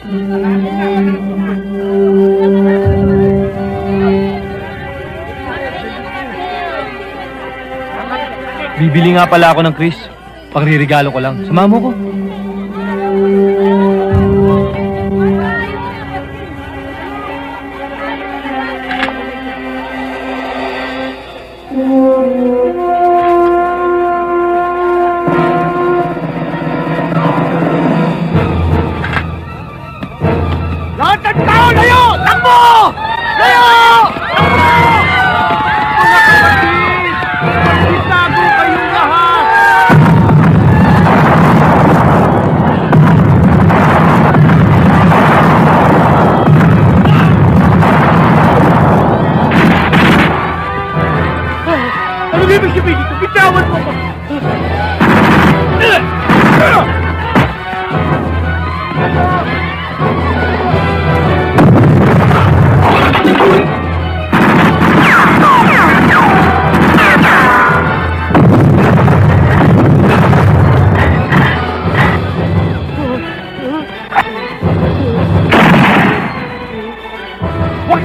Bibili nga pala ako ng Chris. Pangririgalo ko lang. Sama mo ko. Lahat ng tao, layo! Takbo! Layo!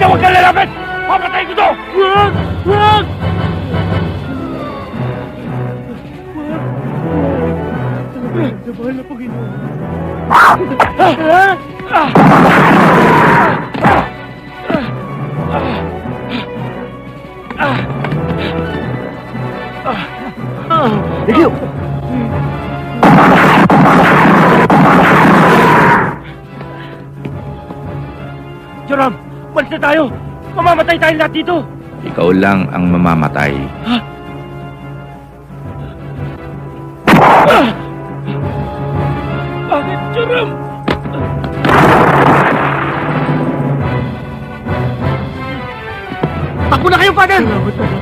Huwag ka lalapit! Papatay ko to! Huwag! Huwag! Sabahal na Panginoon. Ligiyo! Joram! Balis na tayo! Mamamatay tayo lahat dito! Ikaw lang ang mamamatay. Ha? Bakit, Joram? Takbo na kayo, Father! Salamat, Joram.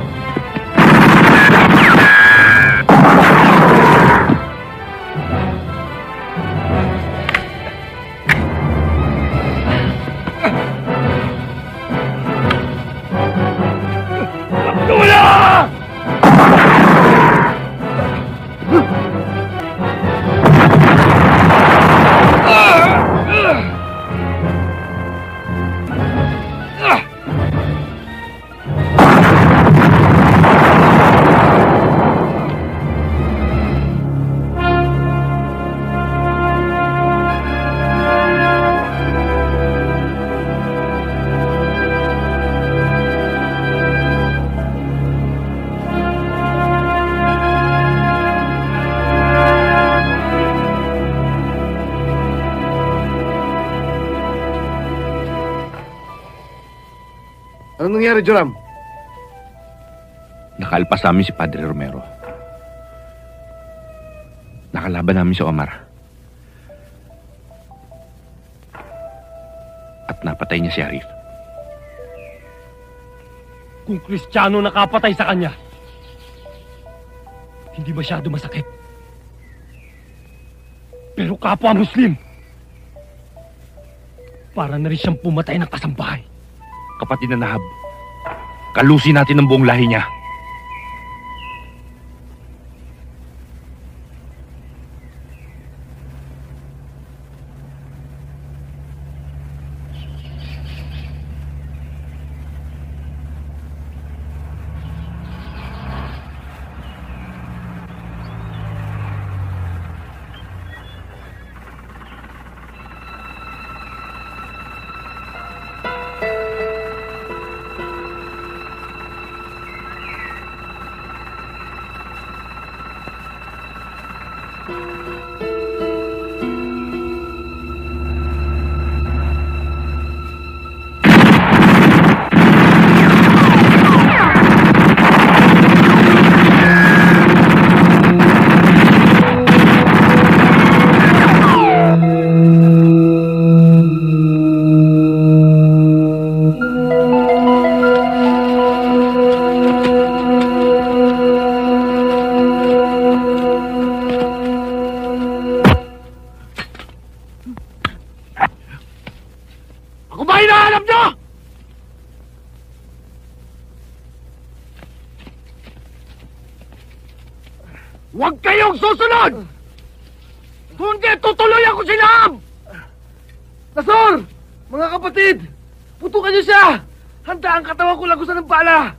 Anong nangyari, Joram? Nakalpas namin si Padre Romero. Nakalaban namin si Omar. At napatay niya si Arif. Kung Kristiyano nakapatay sa kanya, hindi masyado masakit. Pero kapwa Muslim, para na rin siyang pumatay ng kasambahay. Kapatid na Nahab, kalusin natin ang buong lahi niya. Huwag kayong susunod! Kundi tutuloy ako si Nahab! Naso! Mga kapatid! Putukan niyo siya! Handa ang katawan ko lagusan ng bala!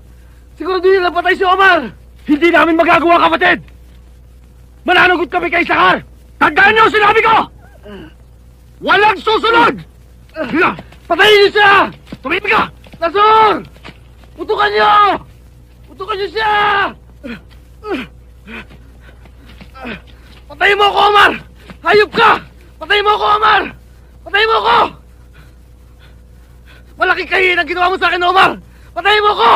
Siguraduhin lang patay si Omar! Hindi namin magagawa, kapatid! Mananagot kami kay Sakar! Tandaan niyo ang sinabi ko! Walang susunod! Patayin niyo siya! Tumipig ka! Nasur! Putukan niyo! Putukan niyo siya! Patayin mo ako, Omar! Hayop ka! Patayin mo ako, Omar! Patayin mo ako! Malaking kahihin ang ginawa mo sa akin, Omar! Patayin mo ako!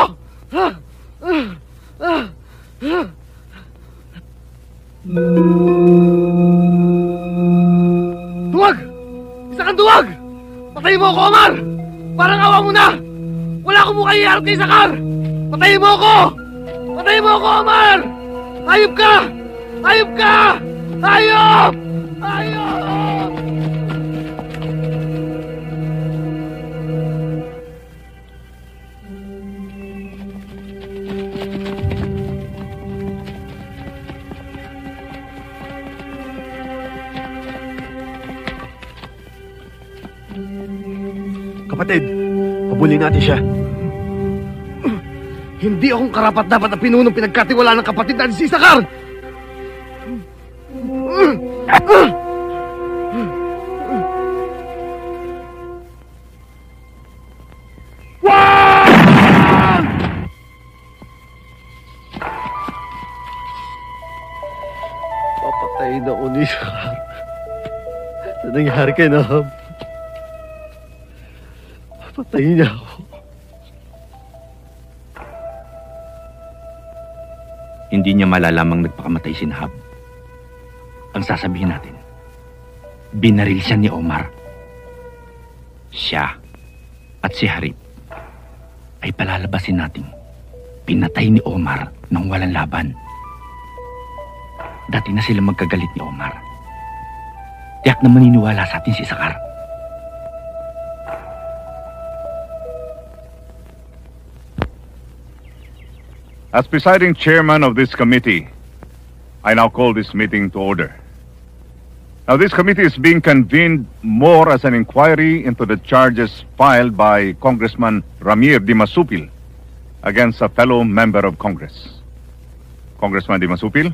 Duwag! Isa kang duwag! Patayin mo ako, Omar! Parang awa mo na! Wala akong mukhang iharap kay Sakar! Patayin mo ako! Patayin mo ako, Omar! Hayop ka! Hayop ka! Hayop! Hayop! Kapatid, habulin natin siya. Hindi akong karapat dapat na pinunong pinagkatiwala ng kapatid natin si Sakar! Papatayin ako ni Sakar. Sa nangyari kay Nahab. Papatayin niya ako. Hindi niya malalamang nagpakamatay si Nahab. Ang sasabihin natin, binaril siya ni Omar. Siya at si Harip ay palalabasin natin pinatay ni Omar nang walang laban. Dati na sila magkagalit ni Omar. Tiyak na maniniwala sa atin si Sakar. As presiding chairman of this committee, I now call this meeting to order. Now, this committee is being convened more as an inquiry into the charges filed by Congressman Ramir Dimasupil against a fellow member of Congress. Congressman Dimasupil?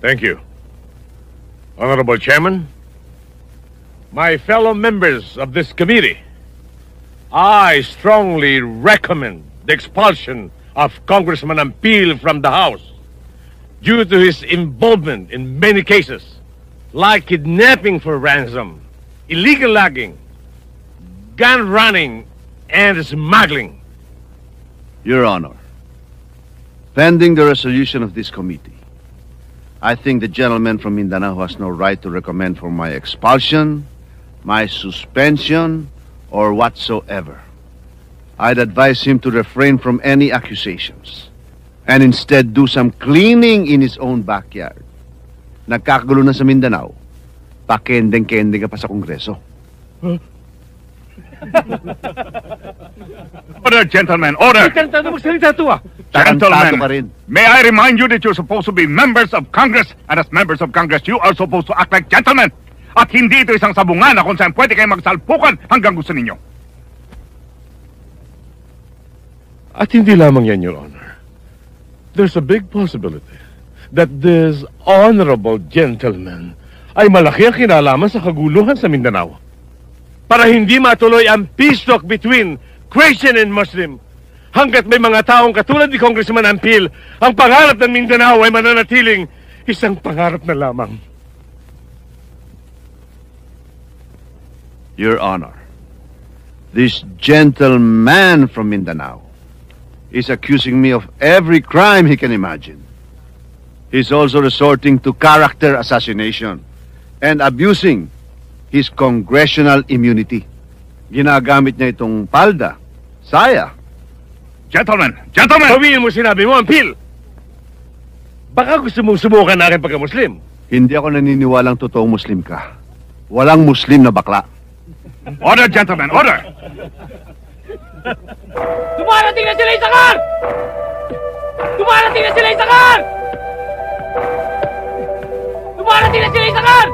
Thank you. Honorable Chairman, my fellow members of this committee, I strongly recommend the expulsion of Congressman Ampil from the House due to his involvement in many cases, like kidnapping for ransom, illegal logging, gun running, and smuggling. Your Honor, pending the resolution of this committee, I think the gentleman from Mindanao has no right to recommend for my expulsion, my suspension, or whatsoever. I'd advise him to refrain from any accusations and instead do some cleaning in his own backyard. Nagkakagulo na sa Mindanao, pakendeng-kendeng ka pa sa Kongreso. Order, gentlemen, order! Tarantado magsalita to ah! Tarantado ka rin. May I remind you that you're supposed to be members of Congress, and as members of Congress, you are supposed to act like gentlemen. At hindi ito isang sabungan na kung saan pwede kayo magsalpukan hanggang gusto ninyo. At hindi lamang yan, Your Honor. There's a big possibility that this honorable gentleman ay malaki ang kinalaman sa kaguluhan sa Mindanao. Para hindi matuloy ang peace talk between Christian and Muslim, hanggat may mga taong katulad ni Congressman Ampil, ang pangarap ng Mindanao ay mananatiling isang pangarap na lamang. Your Honor, this gentleman from Mindanao is accusing me of every crime he can imagine. He's also resorting to character assassination and abusing his congressional immunity. Ginagamit niya itong palda, saya. Gentlemen! Gentlemen! Sabihin mo sinabi mo, Ampil! Baka gusto mong subukan na akin pagka-Muslim. Hindi ako naniniwalang totoong Muslim ka. Walang Muslim na bakla. Order, gentlemen! Order! Dumarating na sila, Sakar! Dumarating na sila, Sakar! Dumarating na sila, Sakar!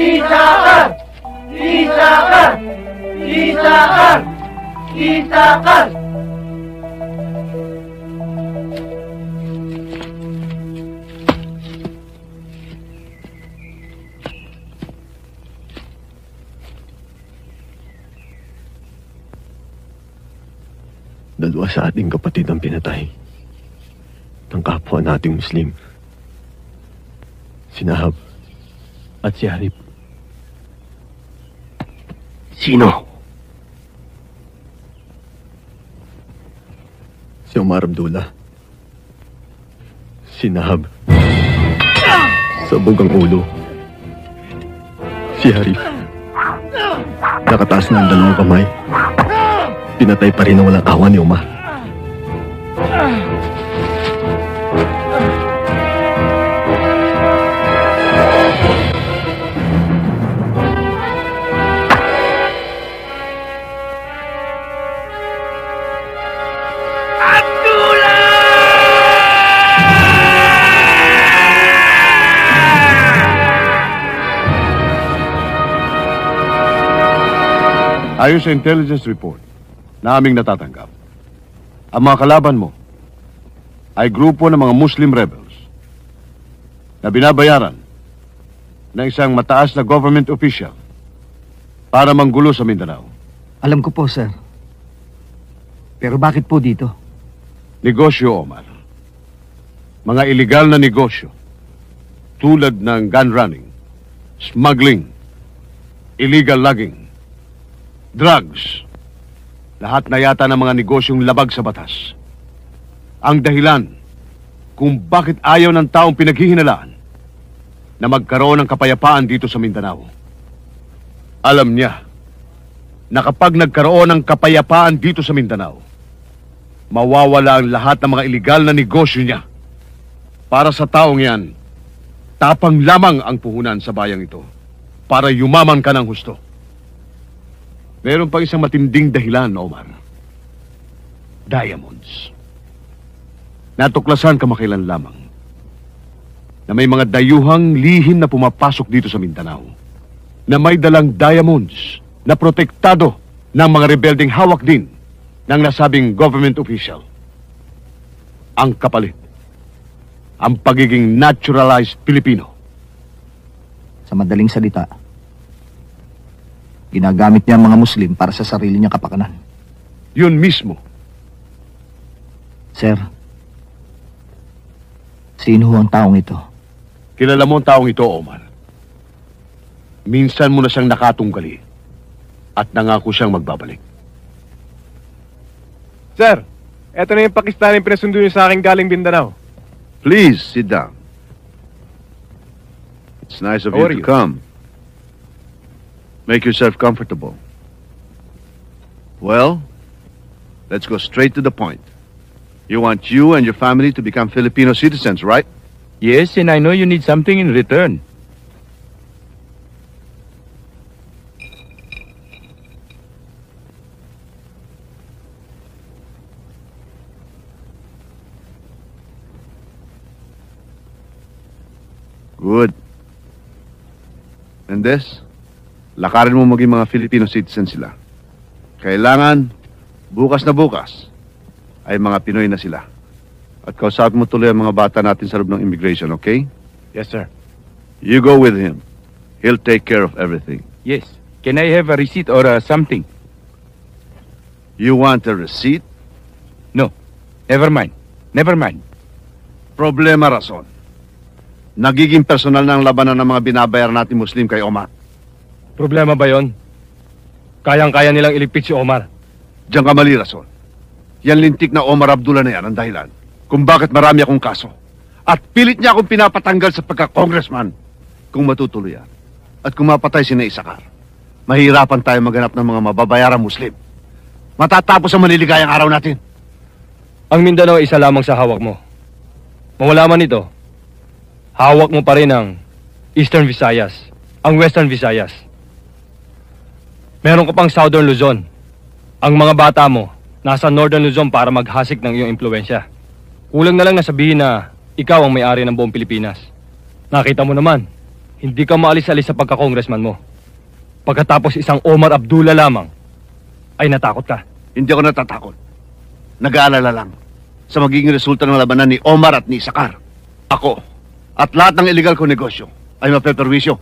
Isakar! Isakar! Isakar! Isakar! Dalawa sa ating kapatid ang pinatay ng kapwa nating Muslim. Si Nahab at si Harip. Sino? Si Omar Abdullah. Si Nahab. Sabog ang ulo. Si Harip. Nakataas na ang dalawang kamay. Pinatay pa rin ang walang awa ni Omar. Ayon sa intelligence report na aming natatanggap, ang mga kalaban mo ay grupo ng mga Muslim rebels na binabayaran ng isang mataas na government official para manggulo sa Mindanao. Alam ko po, sir. Pero bakit po dito? Negosyo, Omar. Mga illegal na negosyo tulad ng gun running, smuggling, illegal logging, drugs. Lahat na yata ng mga negosyong labag sa batas. Ang dahilan kung bakit ayaw ng taong pinaghihinalaan na magkaroon ng kapayapaan dito sa Mindanao. Alam niya na kapag nagkaroon ng kapayapaan dito sa Mindanao, mawawala ang lahat ng mga illegal na negosyo niya. Para sa taong yan, tapang lamang ang puhunan sa bayang ito para yumaman ka ng husto. Meron pang isang matinding dahilan, Omar. Diamonds. Natuklasan kamakailan lamang na may mga dayuhang lihim na pumapasok dito sa Mindanao na may dalang diamonds na protektado ng mga rebelding hawak din ng nasabing government official. Ang kapalit, ang pagiging naturalized Pilipino. Sa madaling salita, ginagamit niya ang mga Muslim para sa sarili niyang kapakanan. Yun mismo. Sir, sino ho ang taong ito? Kilala mo ang taong ito, Omar. Minsan mo na siyang nakatunggali at nangako siyang magbabalik. Sir, eto na yung Pakistani pinasundo niyo sa akin galing Mindanao. Please, sit down. It's nice of How you are to you? come. Make yourself comfortable. Well, let's go straight to the point. You want you and your family to become Filipino citizens, right? Yes, and I know you need something in return. Good. And this? Lakarin mo maging mga Filipino citizens sila. Kailangan, bukas na bukas, ay mga Pinoy na sila. At kausapin mo tuloy ang mga bata natin sa loob ng immigration, okay? Yes, sir. You go with him. He'll take care of everything. Yes. Can I have a receipt or something? You want a receipt? No. Never mind. Never mind. Problema rason. Nagiging personal na ang labanan ng mga binabayar natin Muslim kay Omar. Problema ba yon? Kayang-kaya nilang iligpit si Omar. Diyan ka mali, rason. Yan lintik na Omar Abdullah na yan ang dahilan kung bakit marami akong kaso. At pilit niya akong pinapatanggal sa pagka-congressman. Kung matutuloy yan at kung mapatay si Isakar, mahirapan tayo maghanap ng mga mababayarang Muslim. Matatapos ang maniligayang araw natin. Ang Mindanao ay isa lamang sa hawak mo. Mawala man ito, hawak mo pa rin ang Eastern Visayas, ang Western Visayas. Meron ka pang Southern Luzon. Ang mga bata mo, nasa Northern Luzon para maghasik ng iyong impluensya. Kulang na lang na sabihin na ikaw ang may-ari ng buong Pilipinas. Nakita mo naman, hindi ka maalis-alis sa pagka-congressman mo. Pagkatapos isang Omar Abdullah lamang, ay natakot ka. Hindi ako natatakot. Nag-aalala lang sa magiging resulta ng labanan ni Omar at ni Sakar. Ako at lahat ng illegal kong negosyo ay mapeperwisyo.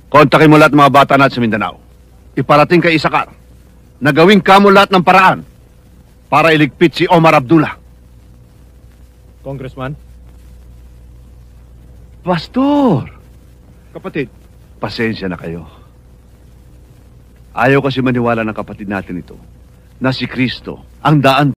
Kontakin mo lahat ng mga bata natin sa Mindanao. Iparating kay Sakar na gawin kamo lahat ng paraan para iligpit si Omar Abdullah. Congressman? Pastor! Kapatid. Pasensya na kayo. Ayaw kasi maniwala ng kapatid natin ito na si Kristo ang daan